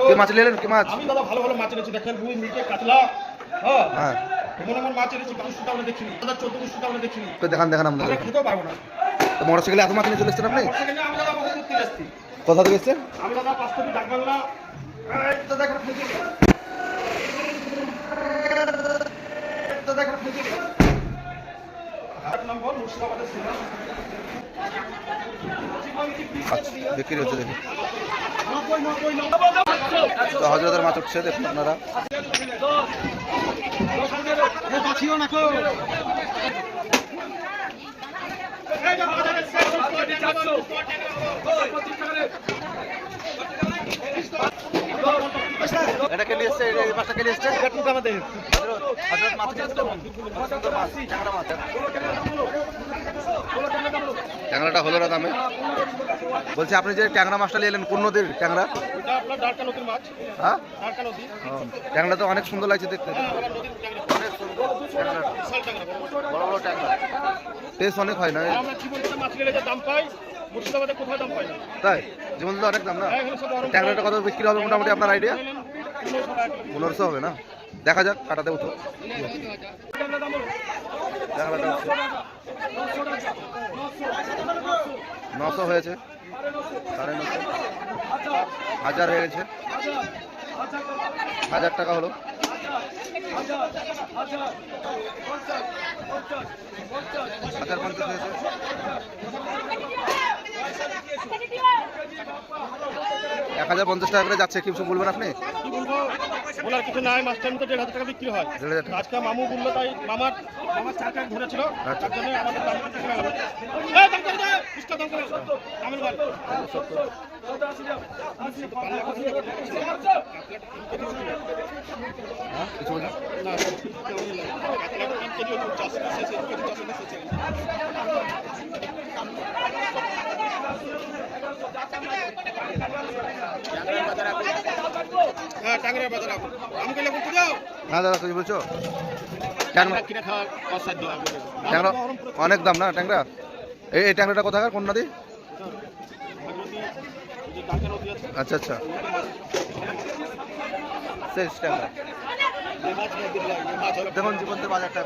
কি মাছ নিলেন? কি মাছ? আমি দাদা ভালো ভালো মাছ এনেছি, দেখেন রুই, মৃগেল, কাতলা। হ্যাঁ, এমন এমন মাছ এনেছি 1200 টাকা দেখিনি, 1400 টাকা দেখিনি। তো দেখান দেখান আমাদের। আমরা খেতেও পারবো না। তো মোটরসাইকেলে এত মাছ নিয়ে চলে এসছেন আপনি? মোটরসাইকেলে আমি দাদা বহুত দূর এসেছি। কোথা থেকে এসছেন? আমি দাদা পাঁচটা ডাকবাংলা। এই তো দেখেন ফেঁকে গেল। এই তো দেখেন ফেঁকে গেল। 8 নম্বর মুর্শিদাবাদের সিনেমা। আচ্ছা, বিক্রি হচ্ছে দেখুন। তো হজরতের মাছ উঠছে দেখুন আপনারা। এটা কে নিয়ে এসছে? এই মাছটা কে নিয়ে এসছে? আমাদের হজরত মাছ নিয়ে এসছে। সুন্দর মাছ, ট্যাংরা মাছ। ট্যাংরাটা হলো না দামে। বলছি আপনি যে ট্যাংরা মাছটা নিয়ে এলেন কোন নদীর ট্যাংরা? এটা আপনার ডারকা নদীর মাছ। হ্যাঁ, ডারকা নদী। ট্যাংরা তো অনেক সুন্দর লাগছে দেখতে। অনেক সুন্দর ট্যাংরা, বিশাল ট্যাংরা, বড় বড় ট্যাংরা। টেস্ট অনেক হয় না? আমরা কি বলতে মাছ নিলে যে দাম পাই, মুর্শিদাবাদে কোথায় দাম পাই না। তাই জীবন তো অনেক দাম না? হ্যাঁ, এখানে সব গরম। ট্যাংরাটা কত বিক্রি হবে মোটামুটি আপনার আইডিয়া? 1500 হবে না? দেখা যাক, কাটাতে উঠো। ট্যাংরাটা উঠছে 900 হয়েছে, 950, 1000 হয়ে গেছে, 1000 টাকা হলো। 1050 হয়েছে। 1050 টাকা করে যাচ্ছে। কিছু বলবেন আপনি? কি বলবো, বলার কিছু নাই। মাছটা এমনি তো 1500 টাকা বিক্রি হয়। 1500 টাকা। আজকে মামু বললো, তাই মামার চার কাজ ধরেছিল। আচ্ছা। তার জন্য আমাদের দাম করতে গেল। এই দাম করে দে, ইসকা দাম করে। আমির ভাই। হ্যাঁ, কিছু বলছেন? না, হ্যাঁ, টাঙ্গাইয়ের বাজার আপনি। আমি কইলে বলতে যাও। না দাদা, তুমি বলছো ট্যাংরা? কিনে খাওয়া অসাধ্য আপনাদের। ট্যাংরা অনেক দাম না ট্যাংরা? এই ট্যাংরাটা কোথাকার, কোন নদী? আচ্ছা আচ্ছা, শেষ ট্যাংরা। দেখুন জীবন্তের বাজারটা।